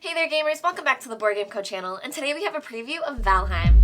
Hey there gamers, welcome back to the Board Game Co channel, and today we have a preview of Valheim.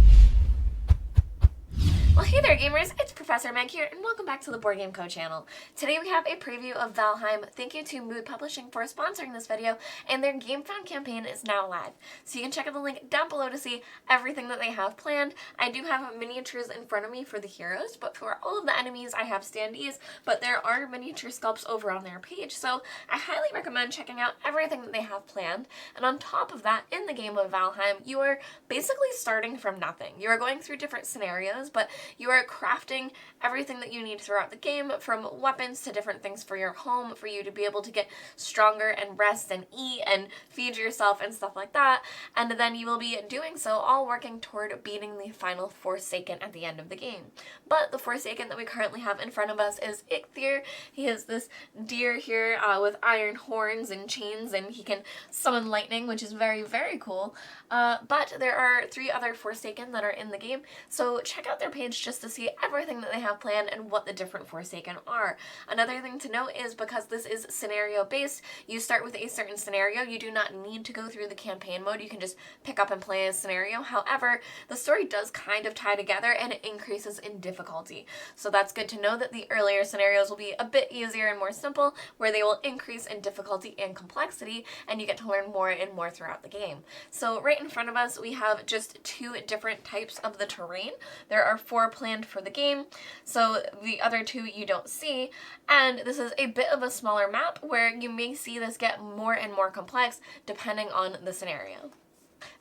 Well, hey there gamers, it's Professor Meg here, and welcome back to the Board Game Co channel. Today we have a preview of Valheim. Thank you to Mood Publishing for sponsoring this video, and their GameFound campaign is now live. So you can check out the link down below to see everything that they have planned. I do have miniatures in front of me for the heroes, but for all of the enemies I have standees, but there are miniature sculpts over on their page, so I highly recommend checking out everything that they have planned. And on top of that, in the game of Valheim, you are basically starting from nothing. You are going through different scenarios, but you are crafting everything that you need throughout the game, from weapons to different things for your home, for you to be able to get stronger and rest and eat and feed yourself and stuff like that. And then you will be doing so all working toward beating the final Forsaken at the end of the game. But the Forsaken that we currently have in front of us is Eikthyr. He is this deer here with iron horns and chains, and he can summon lightning, which is very, very cool. But there are 3 other Forsaken that are in the game, so check out their page just to see everything that they have planned and what the different Forsaken are. Another thing to note is because this is scenario based, you start with a certain scenario. You do not need to go through the campaign mode. You can just pick up and play a scenario. However, the story does kind of tie together and it increases in difficulty. So that's good to know that the earlier scenarios will be a bit easier and more simple, where they will increase in difficulty and complexity, and you get to learn more and more throughout the game. So right in front of us, we have just 2 different types of the terrain. There are 4 planned for the game, so the other 2 you don't see, and this is a bit of a smaller map where you may see this get more and more complex depending on the scenario.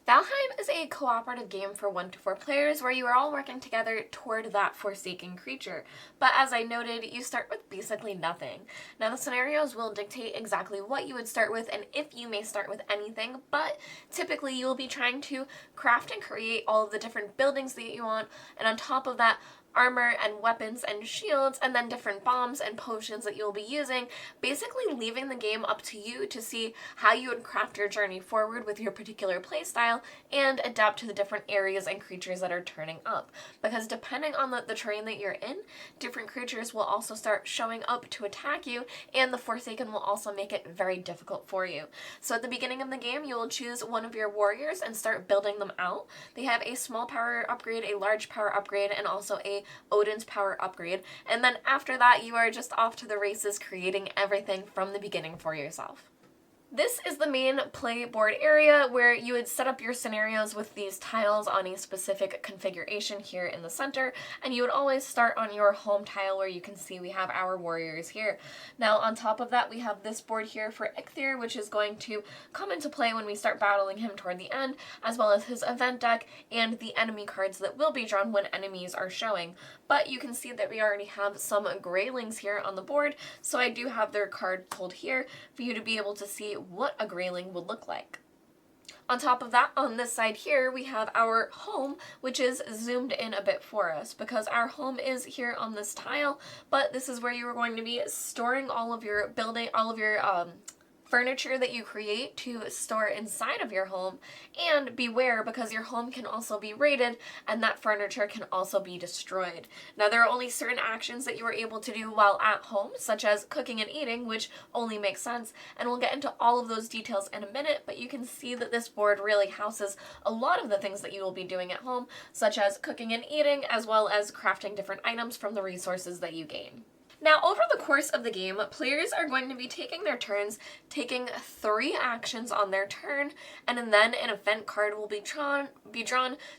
Valheim is a cooperative game for 1 to 4 players where you are all working together toward that Forsaken creature. But as I noted, you start with basically nothing. Now the scenarios will dictate exactly what you would start with and if you may start with anything, but typically you will be trying to craft and create all of the different buildings that you want, and on top of that, armor and weapons and shields, and then different bombs and potions that you'll be using, basically leaving the game up to you to see how you would craft your journey forward with your particular playstyle and adapt to the different areas and creatures that are turning up. Because depending on the terrain that you're in, different creatures will also start showing up to attack you, and the Forsaken will also make it very difficult for you. So at the beginning of the game, you will choose one of your warriors and start building them out. They have a small power upgrade, a large power upgrade, and also a Odin's power upgrade, and then after that you are just off to the races creating everything from the beginning for yourself. This is the main play board area where you would set up your scenarios with these tiles on a specific configuration here in the center, and you would always start on your home tile where you can see we have our warriors here. Now on top of that, we have this board here for Eikthyr, which is going to come into play when we start battling him toward the end, as well as his event deck and the enemy cards that will be drawn when enemies are showing. But you can see that we already have some Greylings here on the board, so I do have their card pulled here for you to be able to see what a Greyling would look like. On top of that, on this side here, we have our home, which is zoomed in a bit for us because our home is here on this tile, but this is where you are going to be storing all of your furniture that you create to store inside of your home. And beware, because your home can also be raided and that furniture can also be destroyed. Now there are only certain actions that you are able to do while at home, such as cooking and eating, which only makes sense, and we'll get into all of those details in a minute, but you can see that this board really houses a lot of the things that you will be doing at home, such as cooking and eating, as well as crafting different items from the resources that you gain. Now, over the course of the game, players are going to be taking their turns, taking 3 actions on their turn, and then an event card will be drawn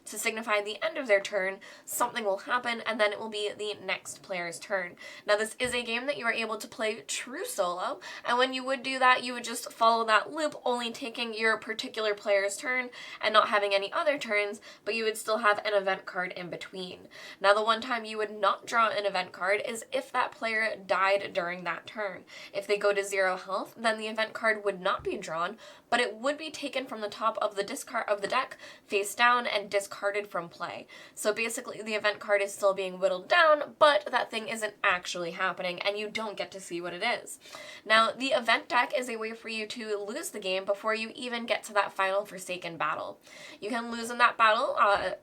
to signify the end of their turn. Something will happen, and then it will be the next player's turn. Now, this is a game that you are able to play true solo, and when you would do that, you would just follow that loop, only taking your particular player's turn and not having any other turns, but you would still have an event card in between. Now, the one time you would not draw an event card is if that player died during that turn. If they go to 0 health, then the event card would not be drawn, but it would be taken from the top of the deck face down and discarded from play. So basically the event card is still being whittled down, but that thing isn't actually happening and you don't get to see what it is. Now the event deck is a way for you to lose the game before you even get to that final Forsaken battle. You can lose in that battle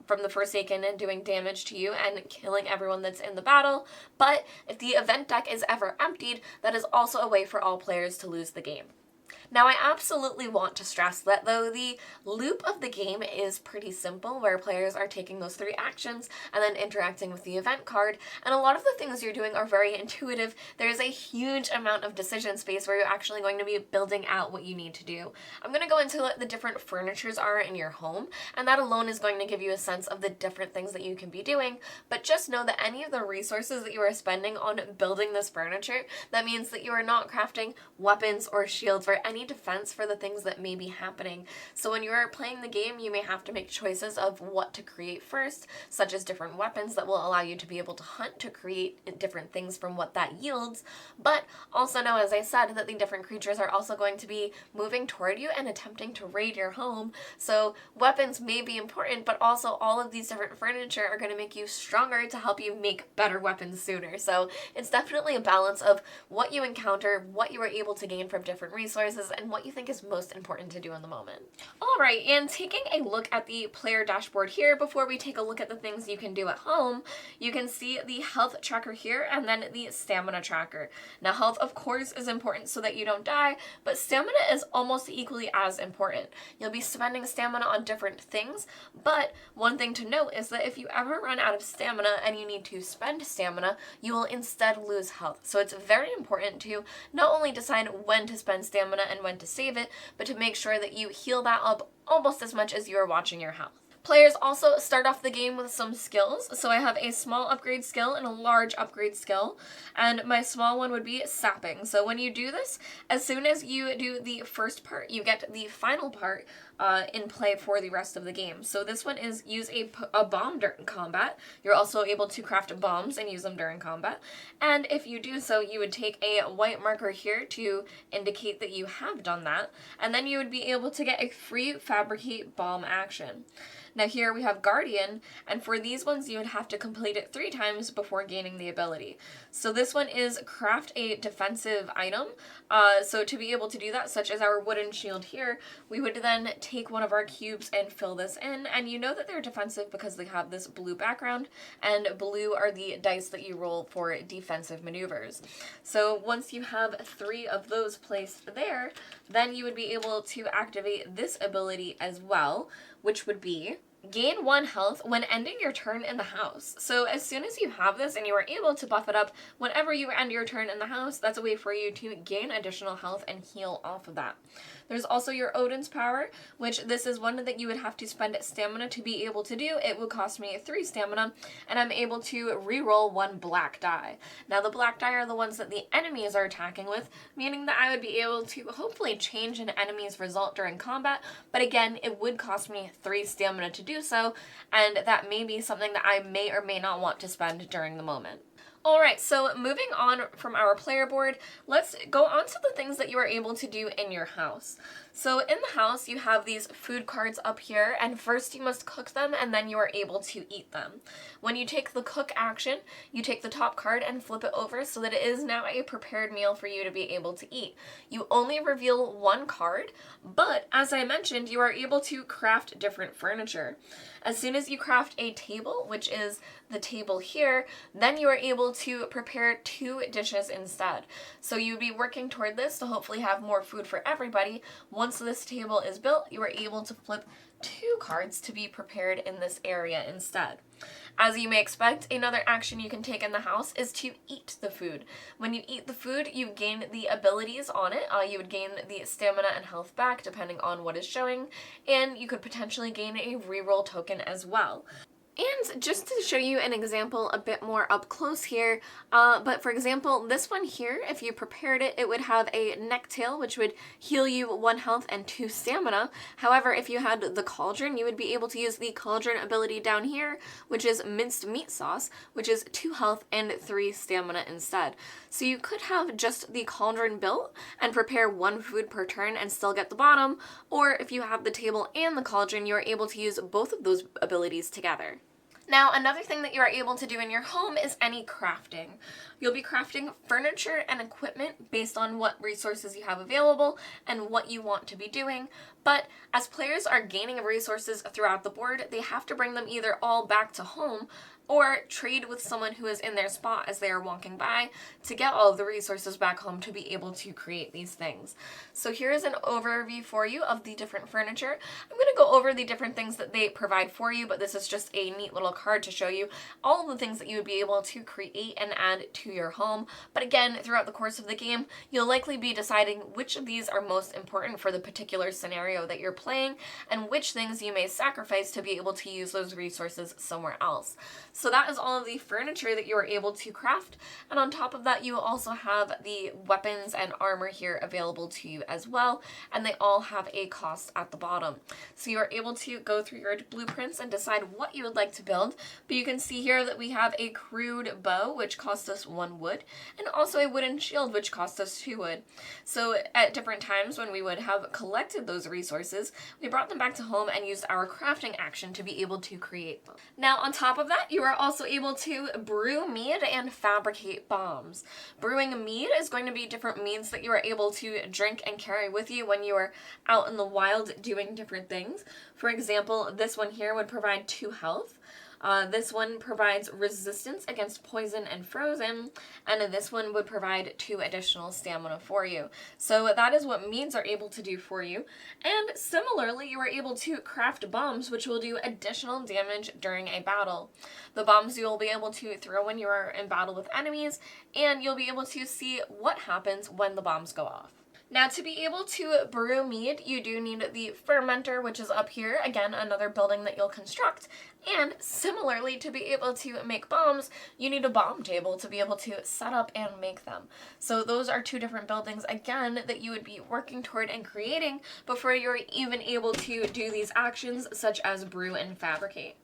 from the Forsaken and doing damage to you and killing everyone that's in the battle, but if the event deck is ever emptied, that is also a way for all players to lose the game. Now, I absolutely want to stress that though the loop of the game is pretty simple, where players are taking those 3 actions and then interacting with the event card, and a lot of the things you're doing are very intuitive, there is a huge amount of decision space where you're actually going to be building out what you need to do. I'm going to go into what the different furnitures are in your home, and that alone is going to give you a sense of the different things that you can be doing, but just know that any of the resources that you are spending on building this furniture, that means that you are not crafting weapons or shields or any defense for the things that may be happening. So when you are playing the game, you may have to make choices of what to create first, such as different weapons that will allow you to be able to hunt to create different things from what that yields, but also know, as I said, that the different creatures are also going to be moving toward you and attempting to raid your home. So weapons may be important, but also all of these different furniture are going to make you stronger to help you make better weapons sooner. So it's definitely a balance of what you encounter, what you are able to gain from different resources, and what you think is most important to do in the moment. Alright, and taking a look at the player dashboard here, before we take a look at the things you can do at home, you can see the health tracker here and then the stamina tracker. Now, health, of course, is important so that you don't die, but stamina is almost equally as important. You'll be spending stamina on different things, but one thing to note is that if you ever run out of stamina and you need to spend stamina, you will instead lose health. So it's very important to not only decide when to spend stamina and when to save it, but to make sure that you heal that up almost as much as you are watching your health. Players also start off the game with some skills. So I have a small upgrade skill and a large upgrade skill, and my small one would be sapping. So when you do this, as soon as you do the first part, you get the final part in play for the rest of the game. So this one is use a bomb during combat. You're also able to craft bombs and use them during combat. And if you do so, you would take a white marker here to indicate that you have done that, and then you would be able to get a free fabricate bomb action. Now here we have Guardian, and for these ones you would have to complete it 3 times before gaining the ability. So this one is craft a defensive item. So to be able to do that, such as our wooden shield here, we would then take one of our cubes and fill this in, and you know that they're defensive because they have this blue background, and blue are the dice that you roll for defensive maneuvers. So once you have 3 of those placed there, then you would be able to activate this ability as well, which would be gain 1 health when ending your turn in the house. So as soon as you have this and you are able to buff it up whenever you end your turn in the house, that's a way for you to gain additional health and heal off of that. There's also your Odin's Power, which this is one that you would have to spend stamina to be able to do. It would cost me 3 stamina, and I'm able to re-roll 1 black die. Now the black die are the ones that the enemies are attacking with, meaning that I would be able to hopefully change an enemy's result during combat, but again, it would cost me 3 stamina to do so, and that may be something that I may or may not want to spend during the moment. Alright, so moving on from our player board, let's go on to the things that you are able to do in your house. So in the house, you have these food cards up here, and first you must cook them, and then you are able to eat them. When you take the cook action, you take the top card and flip it over so that it is now a prepared meal for you to be able to eat. You only reveal 1 card, but as I mentioned, you are able to craft different furniture. As soon as you craft a table, which is the table here, then you are able to prepare 2 dishes instead. So you would be working toward this to hopefully have more food for everybody. Once this table is built, you are able to flip 2 cards to be prepared in this area instead. As you may expect, another action you can take in the house is to eat the food. When you eat the food, you gain the abilities on it. You would gain the stamina and health back depending on what is showing, and you could potentially gain a reroll token as well. And just to show you an example a bit more up close here, but for example, this one here, if you prepared it, it would have a neck tail, which would heal you 1 health and 2 stamina. However, if you had the cauldron, you would be able to use the cauldron ability down here, which is minced meat sauce, which is 2 health and 3 stamina instead. So you could have just the cauldron built and prepare 1 food per turn and still get the bottom, or if you have the table and the cauldron, you are able to use both of those abilities together. Now, another thing that you are able to do in your home is any crafting. You'll be crafting furniture and equipment based on what resources you have available and what you want to be doing, but as players are gaining resources throughout the board, they have to bring them either all back to home or trade with someone who is in their spot as they are walking by to get all of the resources back home to be able to create these things. So here is an overview for you of the different furniture. I'm going to go over the different things that they provide for you, but this is just a neat little card to show you all of the things that you would be able to create and add to your home. But again, throughout the course of the game, you'll likely be deciding which of these are most important for the particular scenario that you're playing, and which things you may sacrifice to be able to use those resources somewhere else. So that is all of the furniture that you are able to craft, and on top of that you also have the weapons and armor here available to you as well, and they all have a cost at the bottom. So you are able to go through your blueprints and decide what you would like to build, but you can see here that we have a crude bow, which costs us 1 wood, and also a wooden shield, which costs us 2 wood. So at different times when we would have collected those resources, we brought them back to home and used our crafting action to be able to create them. Now on top of that, you are also able to brew mead and fabricate bombs. Brewing mead is going to be different meads that you are able to drink and carry with you when you are out in the wild doing different things. For example, this one here would provide 2 health. This one provides resistance against poison and frozen, and this one would provide 2 additional stamina for you. So that is what meads are able to do for you. And similarly, you are able to craft bombs, which will do additional damage during a battle. The bombs you will be able to throw when you are in battle with enemies, and you'll be able to see what happens when the bombs go off. Now, to be able to brew mead, you do need the fermenter, which is up here. Again, another building that you'll construct. And similarly, to be able to make bombs, you need a bomb table to be able to set up and make them. So those are 2 different buildings, again, that you would be working toward and creating before you're even able to do these actions such as brew and fabricate.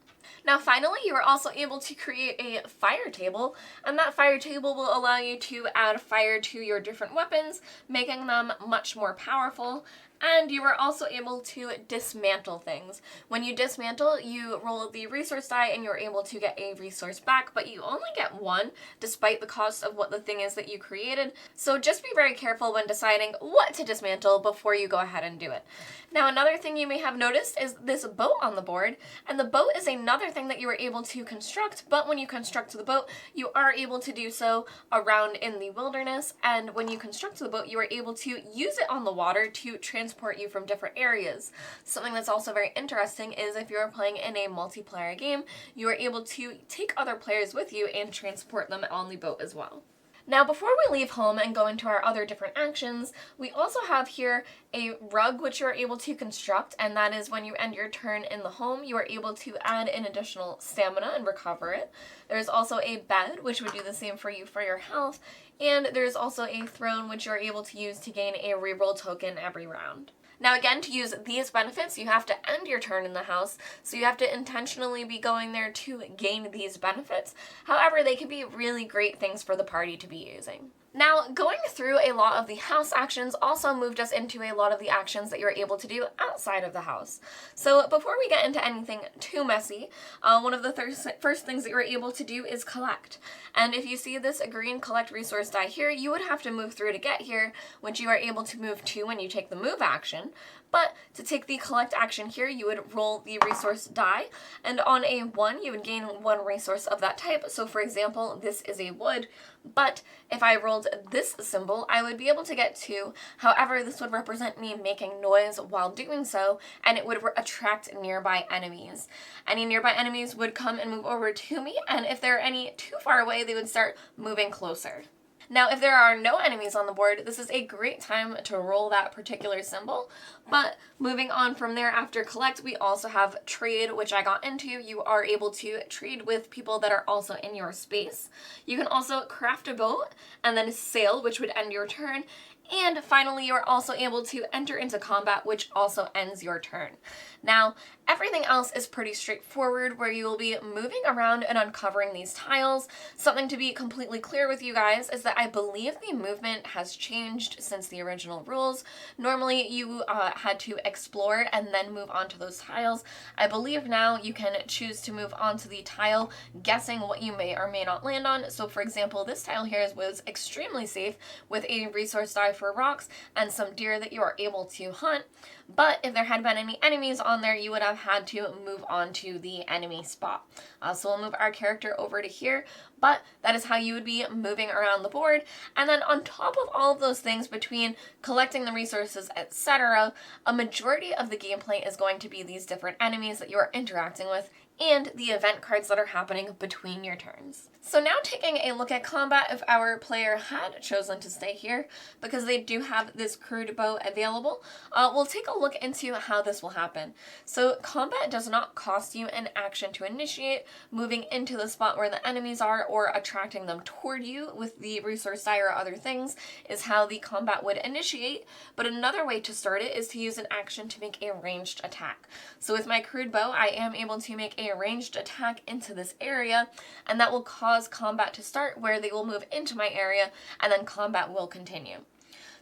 Now finally, you are also able to create a fire table, and that fire table will allow you to add fire to your different weapons, making them much more powerful. And you are also able to dismantle things. When you dismantle, you roll the resource die and you're able to get a resource back, but you only get 1 despite the cost of what the thing is that you created. So just be very careful when deciding what to dismantle before you go ahead and do it. Now another thing you may have noticed is this boat on the board, and the boat is another thing that you are able to construct, but when you construct the boat, you are able to do so around in the wilderness, and when you construct the boat, you are able to use it on the water to transport you from different areas. Something that's also very interesting is if you're playing in a multiplayer game, you are able to take other players with you and transport them on the boat as well. Now, before we leave home and go into our other different actions, we also have here a rug which you are able to construct, and that is when you end your turn in the home, you are able to add an additional stamina and recover it. There's also a bed, which would do the same for you for your health, and there's also a throne which you're able to use to gain a reroll token every round. Now again, to use these benefits, you have to end your turn in the house, so you have to intentionally be going there to gain these benefits. However, they can be really great things for the party to be using. Now, going through a lot of the house actions also moved us into a lot of the actions that you're able to do outside of the house. So before we get into anything too messy, one of the first things that you're able to do is collect. And if you see this green collect resource die here, you would have to move through to get here, which you are able to move to when you take the move action. But to take the collect action here, you would roll the resource die, and on a 1, you would gain 1 resource of that type. So for example, this is a wood, but if I rolled this symbol, I would be able to get 2. However, this would represent me making noise while doing so, and it would attract nearby enemies. Any nearby enemies would come and move over to me, and if they're any too far away, they would start moving closer. Now, if there are no enemies on the board, this is a great time to roll that particular symbol. But moving on from there, after collect, we also have trade, which I got into. You are able to trade with people that are also in your space. You can also craft a boat and then sail, which would end your turn. And finally, you are also able to enter into combat, which also ends your turn. Now, everything else is pretty straightforward, where you will be moving around and uncovering these tiles. Something to be completely clear with you guys is that I believe the movement has changed since the original rules. Normally, you had to explore and then move on to those tiles. I believe now you can choose to move on to the tile, guessing what you may or may not land on. So for example, this tile here was extremely safe with a resource die for rocks and some deer that you are able to hunt. But if there had been any enemies on there, you would have had to move on to the enemy spot. So we'll move our character over to here, but that is how you would be moving around the board. And then on top of all of those things, between collecting the resources, etc., a majority of the gameplay is going to be these different enemies that you are interacting with and the event cards that are happening between your turns. So now taking a look at combat, if our player had chosen to stay here, because they do have this crude bow available, we'll take a look into how this will happen. So combat does not cost you an action to initiate. Moving into the spot where the enemies are or attracting them toward you with the resource die or other things is how the combat would initiate, but another way to start it is to use an action to make a ranged attack. So with my crude bow, I am able to make a ranged attack into this area, and that will cause combat to start where they will move into my area, and then combat will continue.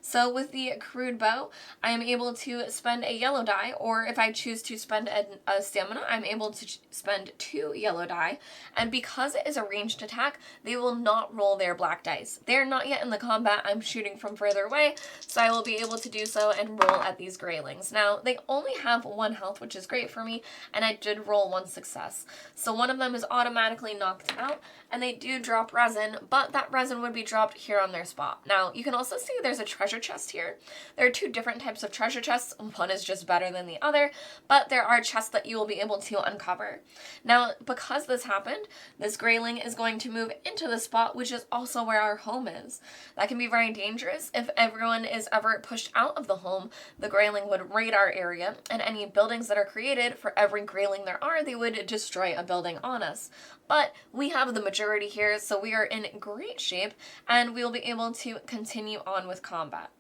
So with the crude bow, I am able to spend a yellow die, or if I choose to spend a stamina, I'm able to spend 2 yellow die, and because it is a ranged attack, they will not roll their black dice. They're not yet in the combat, I'm shooting from further away, so I will be able to do so and roll at these greylings. Now, they only have 1 health, which is great for me, and I did roll 1 success. So one of them is automatically knocked out, and they do drop resin, but that resin would be dropped here on their spot. Now, you can also see there's a treasure chest here. There are 2 different types of treasure chests. One is just better than the other, but there are chests that you will be able to uncover. Now, because this happened, this greyling is going to move into the spot, which is also where our home is. That can be very dangerous. If everyone is ever pushed out of the home, the greyling would raid our area, and any buildings that are created, for every greyling there are, they would destroy a building on us. But we have the majority here, so we are in great shape, and we'll be able to continue on with combat.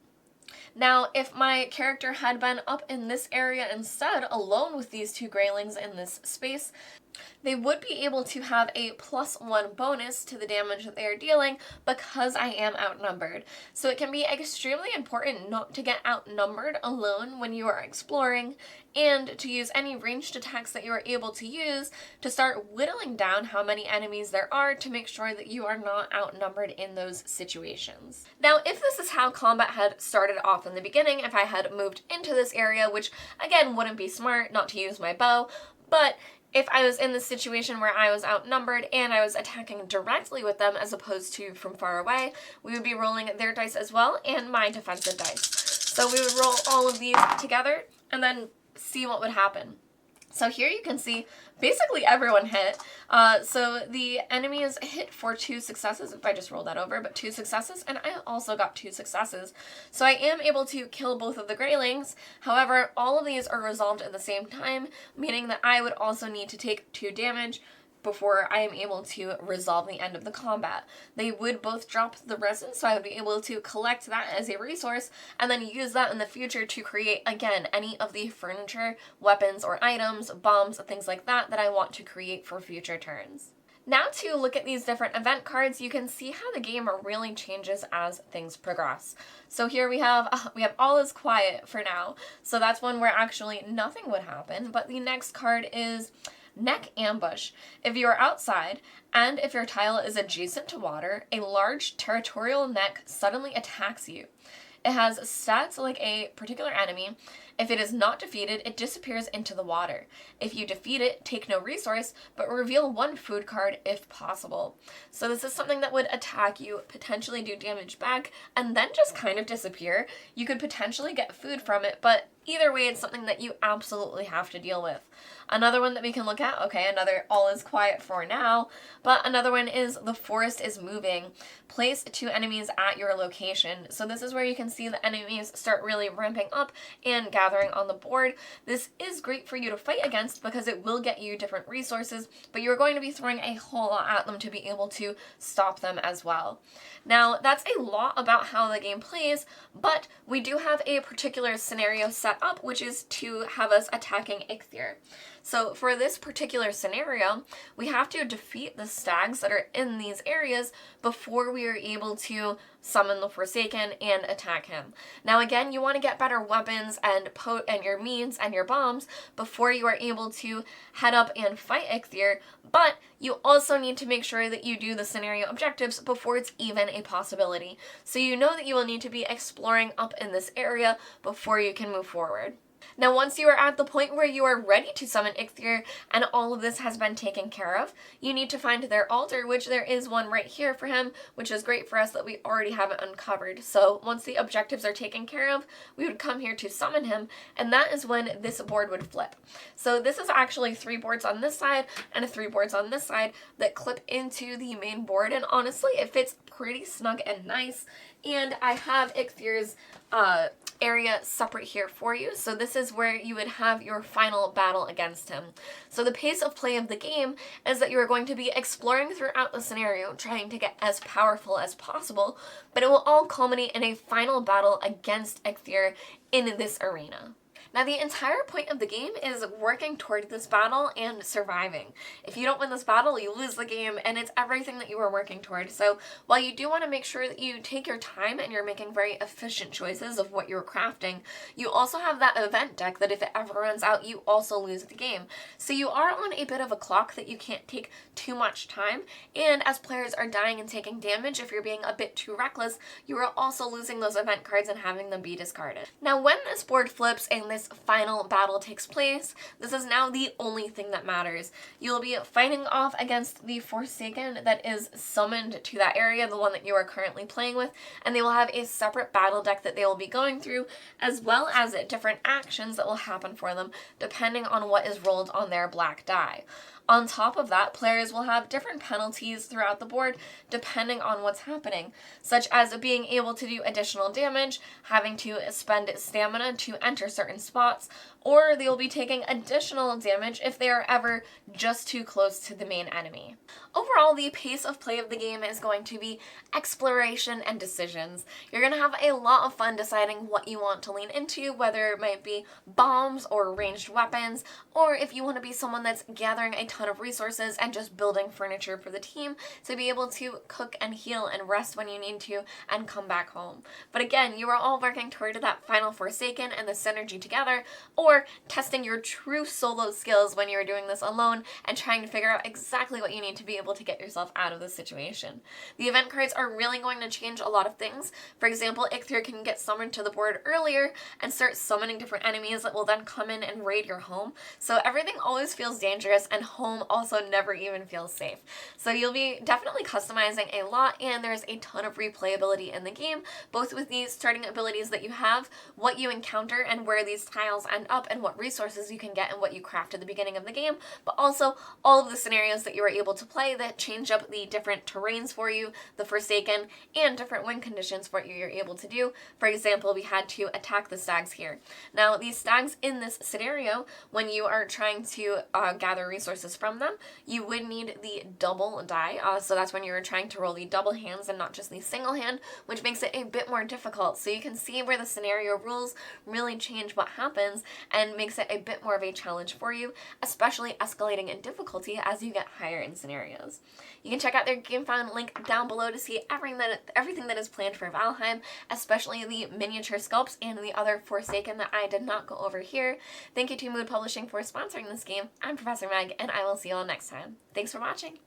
Now, if my character had been up in this area instead, alone with these 2 greylings in this space, they would be able to have a +1 bonus to the damage that they are dealing because I am outnumbered. So it can be extremely important not to get outnumbered alone when you are exploring, and to use any ranged attacks that you are able to use to start whittling down how many enemies there are to make sure that you are not outnumbered in those situations. Now, if this is how combat had started off in the beginning, if I had moved into this area, which again wouldn't be smart not to use my bow, but if I was in this situation where I was outnumbered and I was attacking directly with them as opposed to from far away, we would be rolling their dice as well and my defensive dice. So we would roll all of these together and then see what would happen. So here you can see basically everyone hit. So the enemies hit for 2 successes, if I just roll that over, but 2 successes, and I also got 2 successes. So I am able to kill both of the greylings. However, all of these are resolved at the same time, meaning that I would also need to take 2 damage before I am able to resolve the end of the combat. They would both drop the resin, so I would be able to collect that as a resource and then use that in the future to create, again, any of the furniture, weapons, or items, bombs, things like that that I want to create for future turns. Now to look at these different event cards, you can see how the game really changes as things progress. So here we have all is quiet for now. So that's one where actually nothing would happen, but the next card is Neck Ambush. If you are outside, and if your tile is adjacent to water, a large territorial neck suddenly attacks you. It has stats like a particular enemy. If it is not defeated, it disappears into the water. If you defeat it, take no resource, but reveal 1 food card if possible. So this is something that would attack you, potentially do damage back, and then just kind of disappear. You could potentially get food from it, but either way, it's something that you absolutely have to deal with. Another one that we can look at, okay, another all is quiet for now, but another one is the forest is moving. Place 2 enemies at your location. So this is where you can see the enemies start really ramping up and gathering on the board. This is great for you to fight against because it will get you different resources, but you're going to be throwing a whole lot at them to be able to stop them as well. Now, that's a lot about how the game plays, but we do have a particular scenario set set up, which is to have us attacking Eikthyr. So for this particular scenario, we have to defeat the stags that are in these areas before we are able to summon the Forsaken and attack him. Now again, you want to get better weapons and your means and your bombs before you are able to head up and fight Eikthyr, but you also need to make sure that you do the scenario objectives before it's even a possibility. So you know that you will need to be exploring up in this area before you can move forward. Now, once you are at the point where you are ready to summon Eikthyr and all of this has been taken care of, you need to find their altar, which there is one right here for him, which is great for us that we already have it uncovered. So once the objectives are taken care of, we would come here to summon him, and that is when this board would flip. So this is actually 3 boards on this side and 3 boards on this side that clip into the main board, and honestly, it fits pretty snug and nice. And I have Eiktyr's area separate here for you. So this is where you would have your final battle against him. So the pace of play of the game is that you are going to be exploring throughout the scenario, trying to get as powerful as possible, but it will all culminate in a final battle against Eikthyr in this arena. Now, the entire point of the game is working toward this battle and surviving. If you don't win this battle, you lose the game, and it's everything that you are working toward. So while you do want to make sure that you take your time and you're making very efficient choices of what you're crafting, you also have that event deck that if it ever runs out, you also lose the game. So you are on a bit of a clock that you can't take too much time, and as players are dying and taking damage, if you're being a bit too reckless, you are also losing those event cards and having them be discarded. Now, when this board flips and this final battle takes place, this is now the only thing that matters. You'll be fighting off against the Forsaken that is summoned to that area, the one that you are currently playing with, and they will have a separate battle deck that they will be going through, as well as different actions that will happen for them depending on what is rolled on their black die. On top of that, players will have different penalties throughout the board depending on what's happening, such as being able to do additional damage, having to spend stamina to enter certain spots, or they will be taking additional damage if they are ever just too close to the main enemy. Overall, the pace of play of the game is going to be exploration and decisions. You're going to have a lot of fun deciding what you want to lean into, whether it might be bombs or ranged weapons, or if you want to be someone that's gathering a ton of resources and just building furniture for the team to be able to cook and heal and rest when you need to and come back home. But again, you are all working toward that final Forsaken and the synergy together, or testing your true solo skills when you're doing this alone and trying to figure out exactly what you need to be able to get yourself out of this situation. The event cards are really going to change a lot of things. For example, Eikthyr can get summoned to the board earlier and start summoning different enemies that will then come in and raid your home. So everything always feels dangerous, and home also never even feels safe. So you'll be definitely customizing a lot, and there's a ton of replayability in the game, both with these starting abilities that you have, what you encounter and where these tiles end up, and what resources you can get and what you craft at the beginning of the game, but also all of the scenarios that you are able to play that change up the different terrains for you, the Forsaken, and different win conditions for what you're able to do. For example, we had to attack the stags here. Now, these stags in this scenario, when you are trying to gather resources from them, you would need the double die, so that's when you're trying to roll the double hands and not just the single hand, which makes it a bit more difficult. So you can see where the scenario rules really change what happens and makes it a bit more of a challenge for you, especially escalating in difficulty as you get higher in scenarios. You can check out their GameFound link down below to see everything that is planned for Valheim, especially the miniature sculpts and the other Forsaken that I did not go over here. Thank you to Mood Publishing for sponsoring this game. I'm Professor Meg, and I will see you all next time. Thanks for watching!